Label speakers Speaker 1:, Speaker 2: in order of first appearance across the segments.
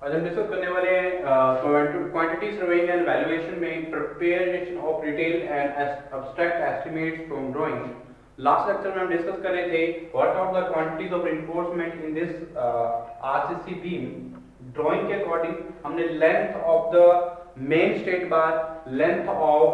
Speaker 1: आज हम डिस्कस करने वाले हैं क्वांटिटी सर्वेइंग एंड वैल्यूएशन में preparation of detail and abstract estimates from drawing. Last lecture में हम डिस्कस कर रहे थे what are the quantities of reinforcement in this RCC beam. Drawing के अकॉर्डिंग हमने length of the main straight bar, length of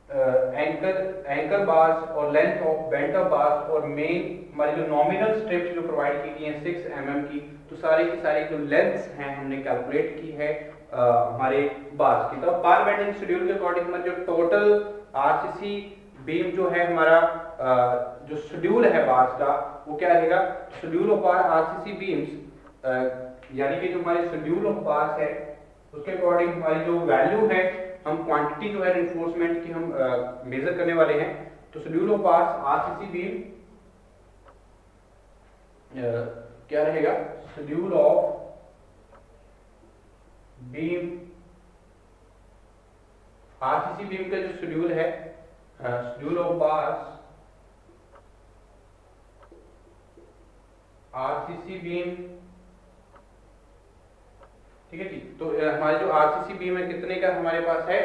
Speaker 1: anchor bars और length of bent bars और main हमारी जो नॉमिनल स्ट्रिप्स जो प्रोवाइड की गई हैं 6 mm की, तो सारी की सारी जो लेंथ्स हैं हमने कैलकुलेट की है हमारे बार्स की। तो बार बेंडिंग शेड्यूल के अकॉर्डिंग हमारा जो टोटल आरसीसी बीम जो है हमारा जो शेड्यूल है बार्स का वो क्या रहेगा, शेड्यूल ऑफ आरसीसी बीम्स यानी कि जो हमारे शेड्यूल ऑफ बार्स है उसके अकॉर्डिंग हमारी जो वैल्यू है, हम क्वांटिटी जो है रिइंफोर्समेंट की हम मेजर करने वाले हैं। तो schedule of bars RCC beam क्या रहेगा, schedule of beam RCC beam का जो शेड्यूल है, schedule of bars RCC beam, ठीक है जी। तो हमारे जो आरसीसी बीम है कितने का हमारे पास है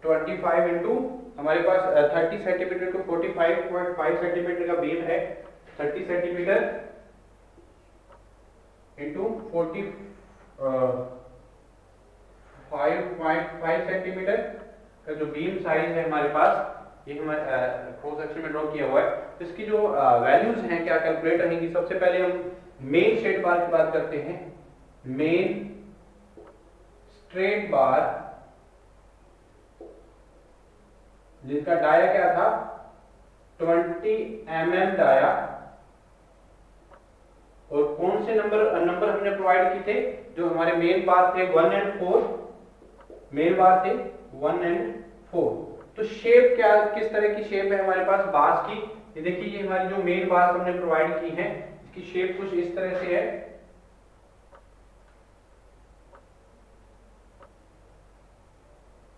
Speaker 1: 25 इंटू हमारे पास 30 सेंटीमीटर को 45.5 सेंटीमीटर का बीम है। 30 सेंटीमीटर इंटू 45.5 सेंटीमीटर का जो बीम साइज है हमारे पास, ये हमारे क्रॉस सेक्शन में ड्रॉ किया हुआ है। तो इसकी जो वैल्यूज हैं क्या कैलकुलेट रहेंगी। सबसे पहले हम मेन स्ट्रेट बार की बात करते हैं। मेन स्ट्रेट बार जिसका डाया क्या था 20 mm डाया, और कौन से नंबर हमने प्रोवाइड किए थे, जो हमारे मेन बार थे 1 और 4, मेन बार थे 1 और 4। तो शेप क्या, किस तरह की शेप है हमारे पास बार्स की, ये देखिए ये हमारी जो मेन बार्स हमने प्रोवाइड की है इसकी शेप कुछ इस तरह से है।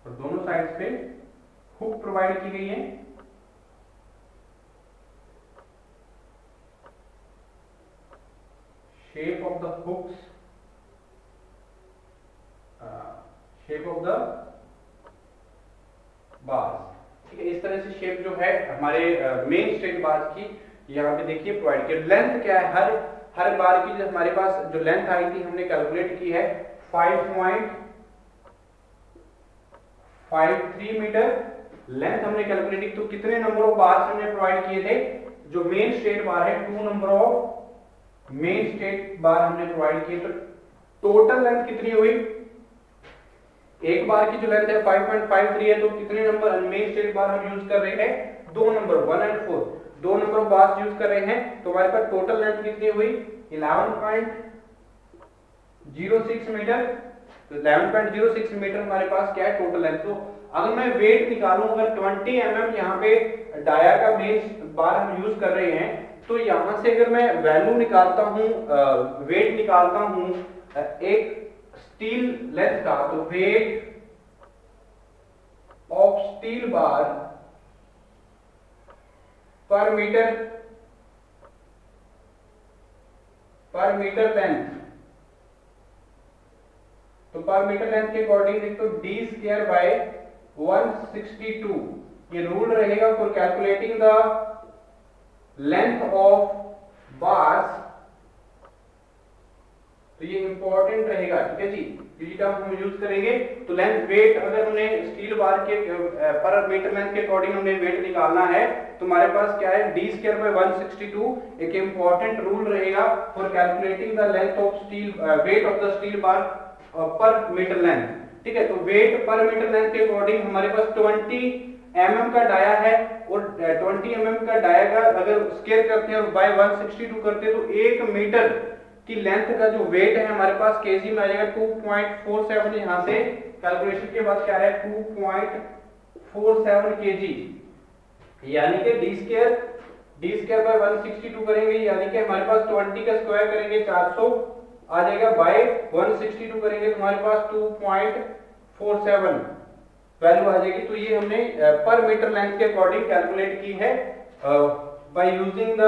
Speaker 1: और दोनों साइड्स पे हुक प्रोवाइड की गई है। Shape of the hooks, shape of the bars, ठीक है। इस तरह से शेप जो है हमारे मेन स्ट्रेट बार्स की यहाँ पे देखिए प्रोवाइड की। लेंथ क्या है, हर बार की जो हमारे पास जो लेंथ आई थी हमने कैलकुलेट की है 5.53 मीटर लेंथ हमने कैलकुलेट की। तो कितने नंबर ऑफ बार्स हमने प्रोवाइड किए थे, जो मेन स्ट्रेट बार है 2 नंबर ऑफ मेन स्ट्रेट बार हमने प्रोवाइड किए। तो टोटल लेंथ कितनी हुई, एक बार की जो लेंथ है 5.53 है, तो कितने नंबर मेन स्ट्रेट बार हम यूज कर रहे हैं, 2 नंबर 1 और 4, 2 नंबर ऑफ बार्स यूज कर रहे हैं। तो हमारे पास टोटल लेंथ कितनी हुई 11.06 मीटर। तो 11.06 मीटर हमारे पास क्या है टोटल लेंथ। तो अगर मैं वेट निकालूं, अगर 20 mm यहाँ पे डाया का मेन बार हम यूज कर रहे हैं, तो यहां से अगर मैं वैल्यू निकालता हूं, वेट निकालता हूं एक स्टील लेंथ का, तो वेट ऑफ स्टील बार पर मीटर लेंथ, तो पर मीटर लेंथ के अकॉर्डिंग देखो d² बाय 162 ये रूल रहेगा for calculating the length of bars. तो ये इंपॉर्टेंट रहेगा, ठीक है जी, ये टर्म हम यूज करेंगे। तो लेंथ वेट अगर हमने स्टील बार के पर मीटर लेंथ के अकॉर्डिंग हमने वेट निकालना है, तो हमारे पास क्या है d² बाय 162 एक इंपॉर्टेंट रूल रहेगा for calculating the length of steel, wait of the steel bar पर मीटर लेंथ, ठीक है। तो वेट पर मीटर लेंथ के अकॉर्डिंग हमारे पास 20 mm का डाया है, और 20 mm का डाया का अगर स्केयर करते हैं और बाय 162 करते हैं, तो 1 मीटर की लेंथ का जो वेट है हमारे पास केजी में आ जाएगा 2.47। यहां से कैलकुलेशन के बाद क्या है 2.47 केजी, यानी कि d² बाय 162 करेंगे, यानी कि हमारे पास 20 का स्क्वायर करेंगे 400 आ जाएगा, बाय 162 करेंगे तो हमारे पास 2.47 वैल्यू आ जाएगी। तो ये हमने पर मीटर लेंथ के अकॉर्डिंग कैलकुलेट की है by using the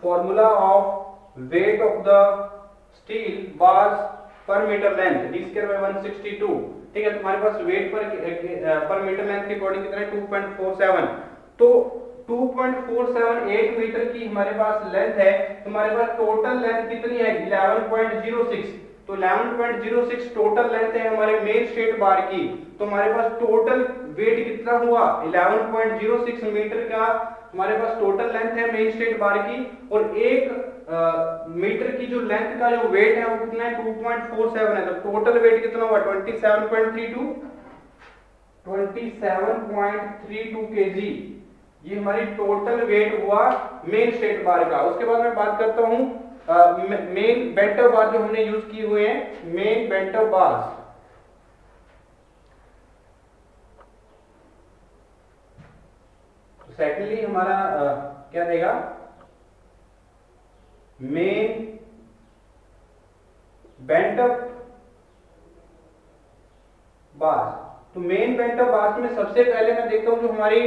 Speaker 1: formula of weight of the steel bars per metre length d square by 162, ठीक है। तुम्हारे पास वेट पर मीटर लेंथ के अकॉर्डिंग कितना है 2.47, तो 2.478 मीटर की हमारे पास लेंथ है। तुम्हारे पास टोटल लेंथ कितनी है 11.06, तो 11.06 टोटल लेंथ है हमारे मेन स्ट्रेट बार की। तो हमारे पास टोटल वेट कितना हुआ 11.06 मीटर का हमारे पास टोटल लेंथ है मेन स्ट्रेट बार की, और एक मीटर की जो लेंथ का जो वेट है वो कितना है 2.47 है। तो टोटल वेट कितना हुआ 27.32 केजी, ये हमारी टोटल वेट हुआ मेन स्ट्रेट बार का। उसके बाद मैं बात करता हूं मेन बेंटर बार जो हमने यूज किए हुए हैं, मेन बेंटर बार्स। सेकेंडली हमारा क्या रहेगा मेन बेंटअप बार्स। तो मेन बेंटअप बार्स में सबसे पहले मैं देखता हूं जो हमारी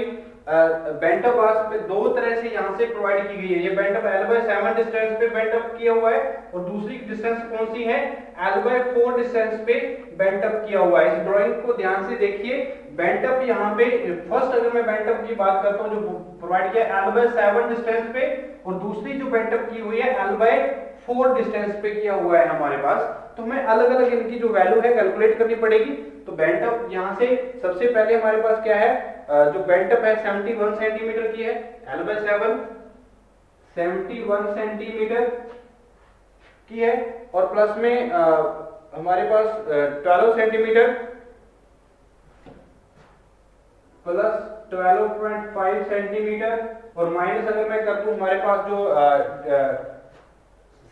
Speaker 1: बेंटअप बार्स पे दो तरह से यहां से प्रोवाइड की गई है। ये बेंटअप L/7 डिस्टेंस पे बेंटअप किया हुआ है, और दूसरी डिस्टेंस कौन सी है L/4 डिस्टेंस पे बेंटअप किया हुआ है। इस ड्राइंग को ध्यान से देखिए। बेंटअप यहाँ पे फर्स्ट अगर मैं बेंटअप की बात करता हूँ जो प्रोवाइड किया L/7 डिस्टेंस पे, और दूसरी जो बेंटअप की हुई है L/4 डिस्टेंस पे किया हुआ है हमारे पास। तो हमें अलग अलग इनकी जो वैल्यू है कैलकुलेट करनी पड़ेगी। तो बेंटअप यहाँ से सबसे पहले हमारे पास क्या है जो बेंटअप है 71 सेंटीमीटर की है, L/7 71 सेंटीमीटर की है, और प्लस में हमारे पास 12 सेंटीमीटर प्लस 12.5 सेंटीमीटर, और माइनस अगर मैं कर दूं हमारे पास जो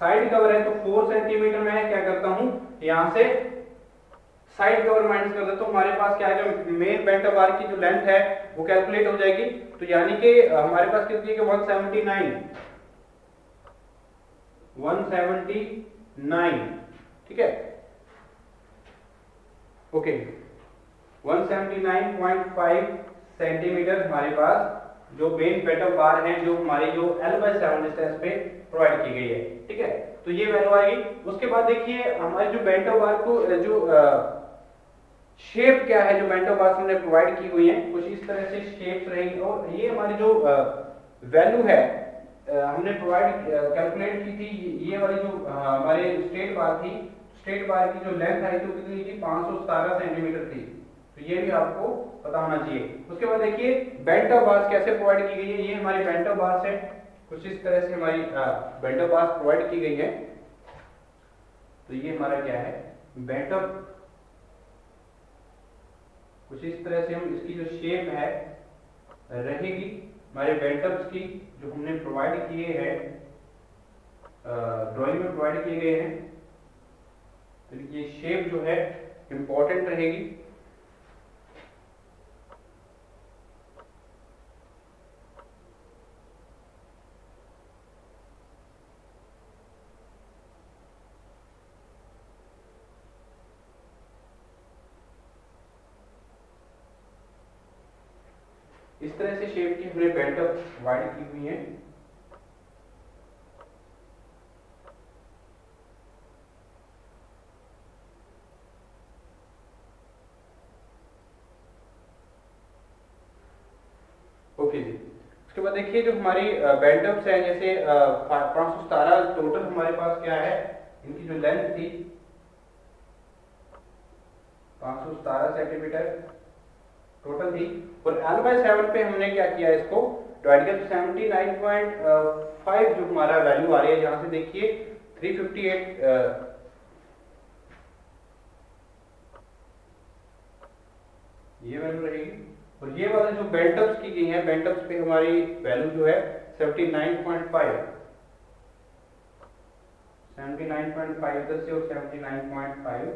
Speaker 1: साइड कवर है तो 4 सेंटीमीटर में क्या करता हूं यहां से साइड कवर माइनस कर देता हूं। हमारे पास क्या है जो मेन बेंटअप बार की जो लेंथ है वो कैलकुलेट हो जाएगी। तो यानी कि हमारे पास कितनी है 179, ठीक है, ओके 179.5 सेंटीमीटर हमारे पास जो मेन बेंटअप बार है जो हमारी जो L/7 डिस्टेंस पे प्रोवाइड की गई है, ठीक है। तो ये वैल्यू आएगी। उसके बाद देखिए हमारे जो बेंटअप बार को जो शेप क्या है जो बेंटअप बार हमने प्रोवाइड की हुई है कुछ इस तरह से शेप्स रहेंगी, और ये हमारी जो वैल्यू है हमने प्रोवाइड कैलकुलेट की थी, ये वाली जो हमारे स्ट्रेट बार थी, स्ट्रेट बार की जो लेंथ आई थी कितनी थी 517 सेंटीमीटर थी। तो ये भी आपको पता होना चाहिए। उसके बाद देखिए बेंटअप बार्स कैसे प्रोवाइड की गई है। ये हमारी बेंटअप बार्स है, कुछ इस तरह से हमारी बेंटअप बार्स प्रोवाइड की गई है। तो ये हमारा क्या है बेंटअप, कुछ इस तरह से हम इसकी जो शेप है रहेगी हमारे बेंटअप्स की जो हमने प्रोवाइड किए हैं ड्राइंग में प्रोवाइड किए गए हैं। तो ये शेप जो है इंपॉर्टेंट रहेगी। इस तरह से शेप की हमने बेंटअप प्रोवाइड की हुई है। ओके जी। उसके बाद देखिए जो हमारी बेंटअप्स है जैसे 517 टोटल हमारे पास क्या है इनकी जो लेंथ थी 517 सेंटीमीटर टोटल थी, और L/7 पे हमने क्या किया इसको डिवाइड किया। 79.5 जो हमारा वैल्यू आ रही है जहां से देखिए 358 ये वैल्यू रहेगी, और ये वाला जो बेंटअप्स की गई है बेंटअप्स पे हमारी वैल्यू जो है 79.5 इधर से और 79.5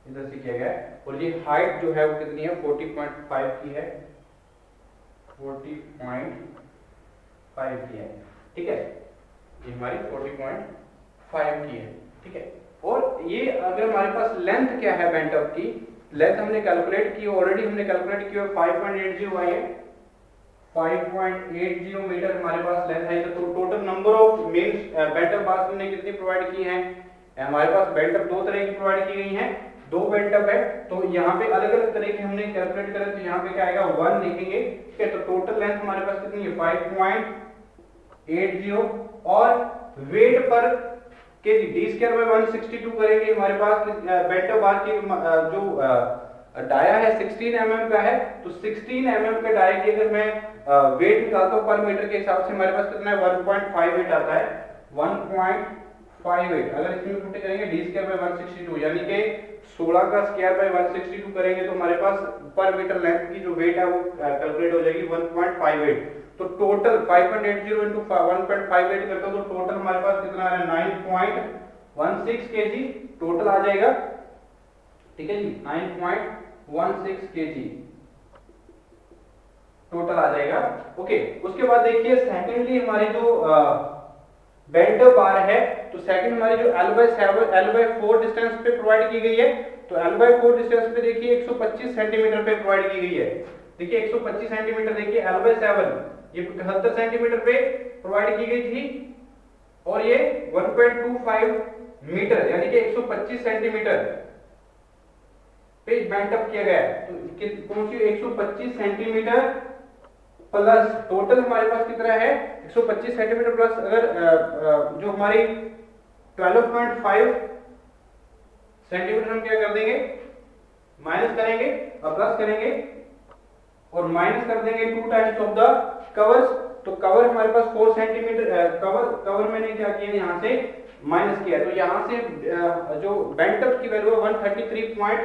Speaker 1: इधर से किया गया है, और ये हाइट जो है वो कितनी है 40.5 की है, 40.5 की है, ठीक है। ये हमारी 40.5 की है, ठीक है। और ये अगर हमारे पास लेंथ क्या है बेंटअप की लेंथ हमने कैलकुलेट की ऑलरेडी, हमने कैलकुलेट की 5.80 आई है, 5.80 मीटर हमारे पास लेंथ है। तो total number of main bent up bars हमने कितनी प्रोवाइड की हैं हमारे पास बेल्ट अप दो तरह की प्रोवाइड की गई हैं, दो बेल्ट अप है, तो यहाँ पे अलग अलग तरह के हमने कैलकुलेट करे, तो यहाँ पे क्या आएगा 1 लिखेंगे, ठीक है। तो टोटल लेंथ हमारे पास कितनी है 5.80 और वेट पर केजी डी स्क्वायर बाय 162 करेंगे। हमारे पास बेल्ट अप बार की जो डाया है 16 mm का है, तो 16 mm के डाया की अगर मैं वेट निकालता हूँ पर मीटर के हिसाब से हमारे पास कितना है 1.58 आता है, 1.58। अगर इसमें पुट करेंगे डी स्क्वायर बाय 162 यानी कि 16 का स्क्वायर बाय 162 करेंगे तो हमारे पास पर मीटर लेंथ की जो वेट है वो कैलकुलेट हो जाएगी 1.58। तो टोटल 5.80 into 1.58 करता हूं तो टोटल हमारे पास कितना आ रहा है 9.16 kg टोटल आ जाएगा, ठीक है जी। 9.16 kg टोटल आ जाएगा, ओके। उसके बाद देखिए सेकेंडली हमारी जो बेल्ट बार है, तो सेकंड हमारी जो L/4 डिस्टेंस पे प्रोवाइड की गई है, तो L/4 डिस्टेंस पे देखिए 125 सेंटीमीटर पे प्रोवाइड की गई है। देखिए 125 सेंटीमीटर, देखिए L/7 ये 75 सेंटीमीटर पे प्रोवाइड की गई थी और ये 1.25 मीटर यानी कि 125 सेंटीमीटर पे बेंट अप किया गया है। तो कौन सी 125 सेंटीमीटर प्लस टोटल हमारे पास कितना है 125 सेंटीमीटर प्लस अगर जो हमारी 12.5 सेंटीमीटर हम क्या कर देंगे माइनस करेंगे और प्लस करेंगे और माइनस कर देंगे 2 टाइम्स ऑफ द कवर्स। तो कवर हमारे पास 4 सेंटीमीटर कवर मैंने क्या किया यहाँ से माइनस किया, तो यहाँ से जो बेंट अप की वैल्यू है 133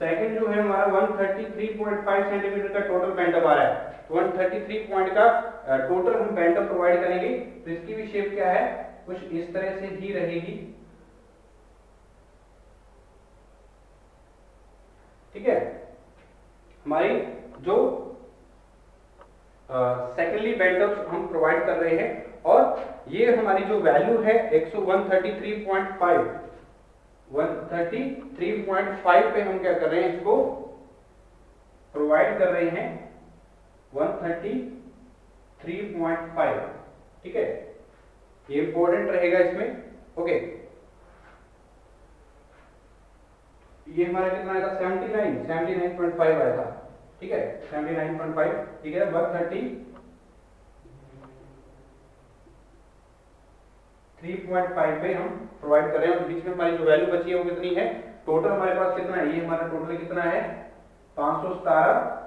Speaker 1: सेकंड जो है हमारा 133.5 सेंटीमीटर का टोटल बेंट अप आ रहा है। तो 133 पॉइंट का टोटल हम बेंट अप प्रोवाइड करेंगे। तो इसकी भी शेप क्या है कुछ इस तरह से ही रहेगी, ठीक है। हमारी जो सेकेंडली बेंट अप हम प्रोवाइड कर रहे हैं और ये हमारी जो वैल्यू है 133.5 पे हम क्या कर रहे हैं इसको प्रोवाइड कर रहे हैं 133.5, ठीक है। ये इंपॉर्टेंट रहेगा इसमें, ओके। ये हमारा कितना आएगा 79.5 आया था, ठीक है 79.5, ठीक है। 133.5 पे हम प्रोवाइड कर रहे हैं। बीच में हमारी जो वैल्यू बची है वो कितनी है टोटल हमारे पास कितना है, ये हमारा टोटल कितना है 517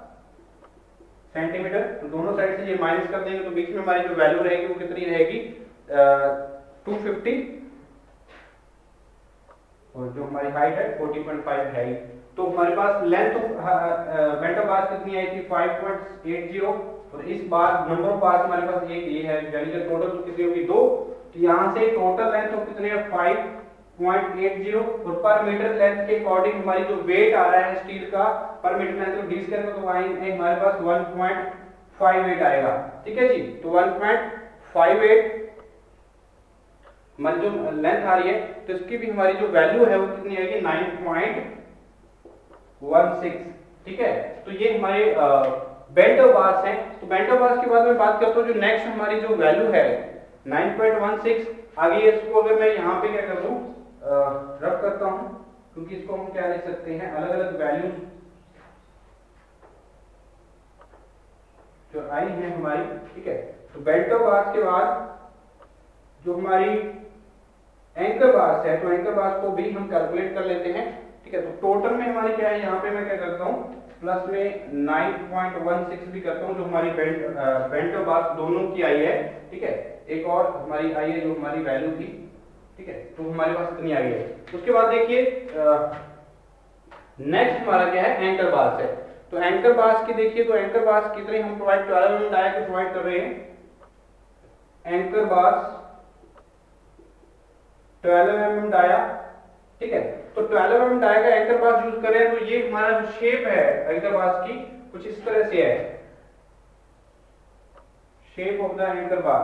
Speaker 1: सेंटीमीटर। तो दोनों साइड से ये माइनस कर देंगे तो बीच में हमारी जो वैल्यू रहेगी वो कितनी रहेगी 250 और जो हमारी हाइट है 40.5 है। तो हमारे पास length of bent of bars कितनी आई थी 5.80 और इस बार नंबर ऑफ बार्स हमारे पास एक ये है यानी कि टोटल तो कितनी होगी 2। तो यहाँ से टोटल लेंथ ऑफ कितने है 5.80 और पर मीटर लेंथ के अकॉर्डिंग हमारी जो वेट आ रहा है स्टील का पर मीटर लेंथ को डी स्क्वायर को तो आएंगे हमारे पास 1.58 आएगा, ठीक है जी। तो 1.58 हमारी जो लेंथ आ रही है तो इसकी भी हमारी जो वैल्यू है वो कितनी आएगी 9.16, ठीक है। तो ये हमारे बेंट ऑफ बार्स हैं। तो बेंट ऑफ बार्स के बाद में बात करता हूँ जो नेक्स्ट हमारी जो वैल्यू है 9.16 आगे इसको अगर मैं यहाँ पे क्या कर दूं रब करता हूँ क्योंकि इसको हम क्या लिख सकते हैं अलग अलग वैल्यू जो आई है हमारी, ठीक है। तो बेल्ट ऑफ बार्स के बाद जो हमारी एंकर बार्स है तो एंकर बार्स को भी हम कैलकुलेट कर लेते हैं, ठीक है। तो टोटल में हमारी क्या है यहाँ पे मैं क्या करता हूँ प्लस में 9.16 भी करता हूँ जो हमारी बेल्ट ऑफ बार्स दोनों की आई है, ठीक है। एक और हमारी आई है जो हमारी वैल्यू थी, ठीक है। तो हमारे पास इतनी आई है। उसके बाद देखिए नेक्स्ट हमारा क्या है एंकर बार्स है। तो एंकर बार्स की देखिए तो एंकर बार्स कितने हम प्रोवाइड 12 mm डाया के प्रोवाइड कर रहे हैं। एंकर बार्स 12 mm डाया, ठीक है। तो 12 mm डाया का एंकर बार्स यूज करें तो ये हमारा जो शेप है एंकर बार्स की कुछ इस तरह से है, शेप ऑफ द एंकर बार,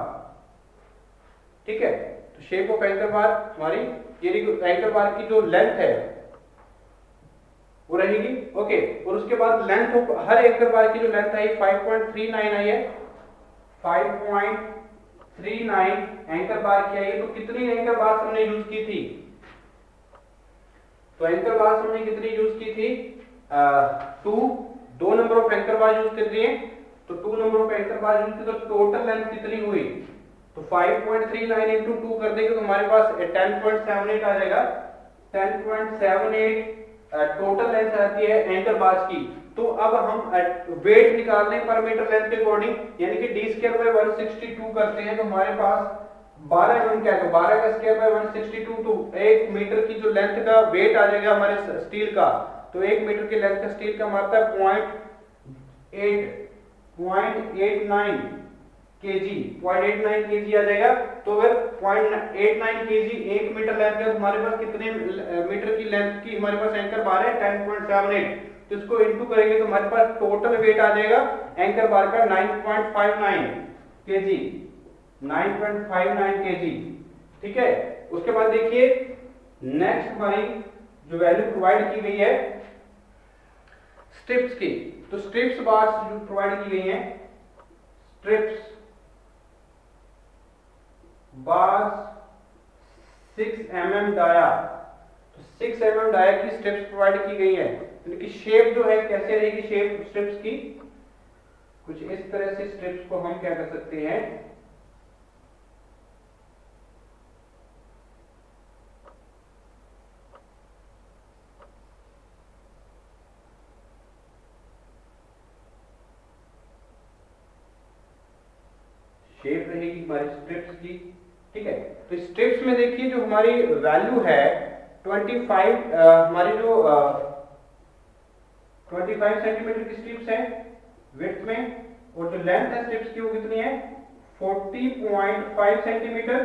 Speaker 1: ठीक है। तो शेप ऑफ एंकर बार हमारी ये एंकर बार की जो लेंथ है वो रहेगी, ओके। और उसके बाद लेंथ ऑफ हर एंकर बार की जो लेंथ आई 5.39 आई है, 5.39 39 एंकर बार की आई है। तो कितनी एंकर बार हमने यूज की थी? तो एंकर बार हमने कितनी यूज की थी? 2 number of anchor bar use कर दिए। तो 2 number of anchor bar use की, तो टोटल लेंथ कितनी हुई? तो 5.39 इंटू 2 कर देंगे तो हमारे पास 10.78 आ जाएगा। 10.78 टोटल लेंथ आती है एंकर बार की। तो अब हम वेट निकाल लें पर मीटर लेंथ के अकॉर्डिंग, यानी कि d स्क्वायर बाय 162 करते हैं तो हमारे पास 12 गुण क्या है, तो 12 का स्क्वायर बाय 162, तो 1 मीटर की जो लेंथ का वेट आ जाएगा हमारे स्टील का। तो 1 मीटर की लेंथ का स्टील का मात्रा 0.89 केजी, 0.89 केजी आ जाएगा। तो अगर 0.89 केजी 1 मीटर लेंथ है तो हमारे पास कितने मीटर की लेंथ की हमारे पास एंकर बार है? 10.78। तो इसको इनटू करेंगे तो हमारे पास टोटल वेट आ जाएगा एंकर बार का 9.59 केजी, 9.59 केजी। ठीक है। उसके बाद देखिए नेक्स्ट हमारी जो वैल्यू प्रोवाइड की गई है स्ट्रिप्स की। तो स्ट्रिप्स बार्स जो प्रोवाइड की गई हैं, स्ट्रिप्स बार्स 6 mm डाया, तो 6 mm डाया की स्ट्रिप्स प्रोवाइड की गई है। इनकी शेप जो है कैसे रहेगी? शेप स्ट्रिप्स की कुछ इस तरह से स्ट्रिप्स को हम क्या कर सकते हैं, शेप रहेगी हमारी स्ट्रिप्स की। ठीक है। तो स्ट्रिप्स में देखिए जो हमारी वैल्यू है 25 हमारी जो 25 सेंटीमीटर की स्ट्रिप्स है विड्थ में, और जो लेंथ है स्ट्रिप्स की वो कितनी है? 40.5 सेंटीमीटर,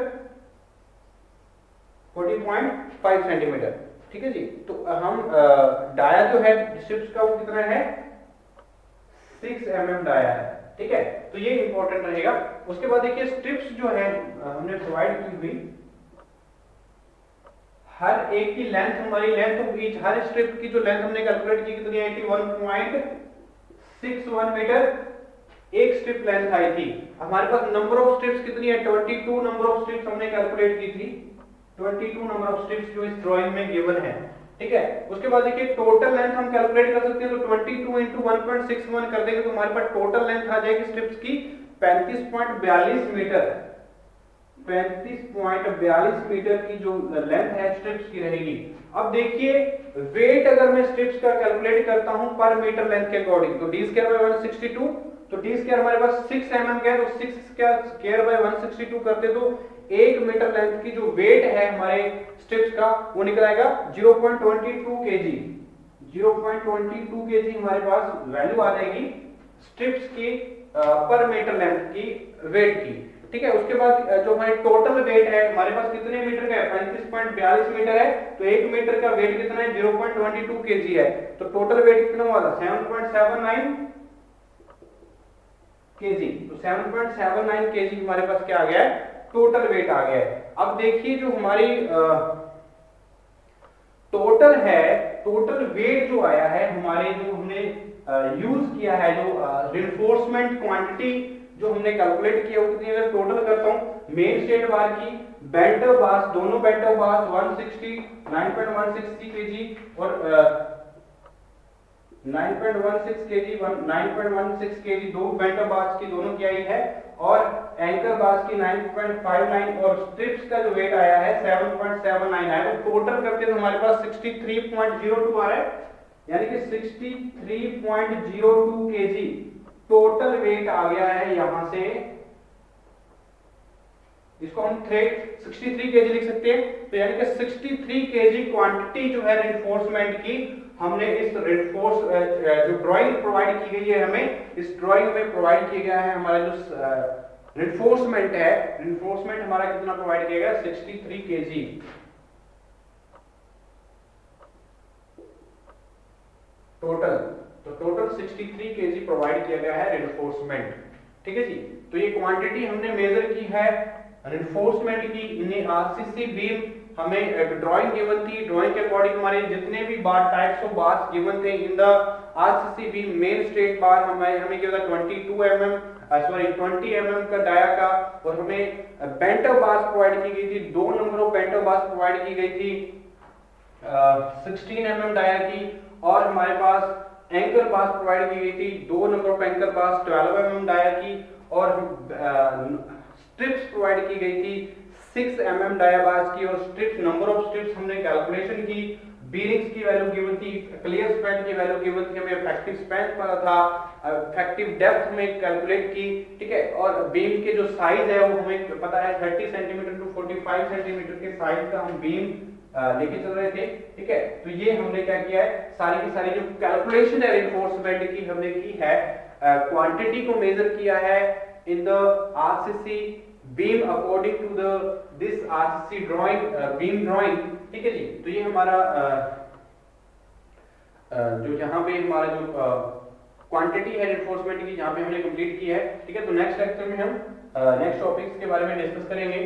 Speaker 1: 40.5 सेंटीमीटर। ठीक है जी। तो हम डाया जो है स्ट्रिप्स का वो कितना है? 6 mm डाया है। ठीक है। तो ये इंपॉर्टेंट रहेगा। उसके बाद देखिए स्ट्रिप्स जो है हमने प्रोवाइड की हुई, हर एक की लेंथ, हमारी length of each, her strip की जो लेंथ हमने कैलकुलेट की कितनी आई थी? 1.61 मीटर एक स्ट्रिप लेंथ आई थी। हमारे पास नंबर ऑफ स्ट्रिप्स कितनी है? 22 नंबर ऑफ स्ट्रिप्स हमने कैलकुलेट की थी। 22 नंबर ऑफ स्ट्रिप्स जो इस ड्राइंग में गिवन है। ठीक है। उसके बाद देखिए टोटल लेंथ हम कैलकुलेट कर सकते हैं। तो 22 इंटू 1.61 कर देंगे तो हमारे पास टोटल लेंथ आ जाएगी स्ट्रिप्स की 35.42 मीटर। 35.42 मीटर की जो लेंथ है स्ट्रिप्स की रहेगी। अब देखिए वेट अगर मैं स्ट्रिप्स का कैलकुलेट करता हूं पर मीटर लेंथ के अकॉर्डिंग, तो d स्क्वायर बाय 162, तो d स्क्वायर हमारे पास 6 mm का है, तो 6 स्क्वायर बाय 162 करते तो 1 मीटर लेंथ की जो वेट है हमारे स्ट्रिप्स का वो निकल आएगा 0.22 केजी। 0.22 केजी हमारे पास वैल्यू आ जाएगी स्ट्रिप्स की पर मीटर लेंथ की वेट की। ठीक है। उसके बाद जो हमारी टोटल वेट है हमारे पास कितने मीटर का है? 35.42 मीटर है। तो 1 मीटर का वेट कितना है? 0.22 केजी है। तो टोटल वेट कितना हुआ था? 7.79 केजी। तो 7.79 केजी हमारे पास क्या आ गया है? टोटल वेट आ गया है। अब देखिए जो हमारी टोटल है, टोटल वेट जो आया है हमारे, जो हमने यूज किया है, जो रिइंफोर्समेंट क्वांटिटी जो हमने कैलकुलेट किया वो कितनी है? टोटल करता हूं मेन स्टेट बार की, बेंटर बार्स, दोनों बेंटर बार्स 9.16 केजी और 9.16 केजी, 9.16 केजी दो बेंटर बार्स की दोनों की आई है, और एंकर बार्स की 9.59, और स्ट्रिप्स का जो वेट आया है 7.79 है। तो टोटल करके तो हमारे पास 63.02 आ रहा है, यानी कि 63.02 केजी टोटल वेट आ गया है। यहां से इसको हम 63 केजी लिख सकते हैं। तो यानी कि 63 केजी क्वांटिटी जो है रिइंफोर्समेंट की हमने इस रिइंफोर्स जो ड्राइंग प्रोवाइड की गई है हमें, इस ड्राइंग में प्रोवाइड किया गया है हमारा जो रिइंफोर्समेंट है, रिइंफोर्समेंट हमारा कितना प्रोवाइड किया गया? 63 केजी टोटल। तो टोटल 63 केजी प्रोवाइड किया गया है रिइंफोर्समेंट। ठीक है जी। तो ये क्वांटिटी हमने मेजर की है रिइंफोर्समेंट की। इन्हें आरसीसी बीम हमें ड्राइंग गिवन थी, ड्राइंग के अकॉर्डिंग हमारे जितने भी बार टाइप्स ऑफ बार्स गिवन थे इन the RCC beam main straight बार हमें क्या था 22 mm का डाया का, और हमें बेंटर बार्स प्रोवाइड की गई थी, 2 number of bent bars provide की गई थी 16 mm डाया की, और हमारे पास एंकर बार्स प्रोवाइड की गई थी, 2 number of anchor bars 12 mm dia की, और स्ट्रिप्स प्रोवाइड की गई थी 6 mm डाया बार्स की, और स्ट्रिप्स नंबर ऑफ स्ट्रिप्स हमने कैलकुलेशन की, बीरिंग्स की वैल्यू गिवन थी, क्लियर स्पैन की वैल्यू गिवन थी, हमें इफेक्टिव स्पैन पता था, इफेक्टिव डेप्थ हमें कैलकुलेट की, ठीक है, और बीम के जो साइज है वो हमें पता है 30 सेंटीमीटर टू 45 सेंटीमीटर के साइज का हम बीम लेके चल रहे थे, ठीक है। तो ये हमने क्या किया है, सारी की सारी जो कैलकुलेशन है रिइंफोर्समेंट की हमने की है, क्वांटिटी को मेजर किया है in the RCC beam according to the this RCC drawing beam drawing, ठीक है जी। तो ये हमारा जो यहाँ पे हमारा जो क्वांटिटी है रिइंफोर्समेंट की यहाँ पे हमने कंप्लीट की है, ठीक है। तो नेक्स्ट लेक्चर में हम नेक्स्ट टॉपिक्स के बारे में डिस्कस करेंगे।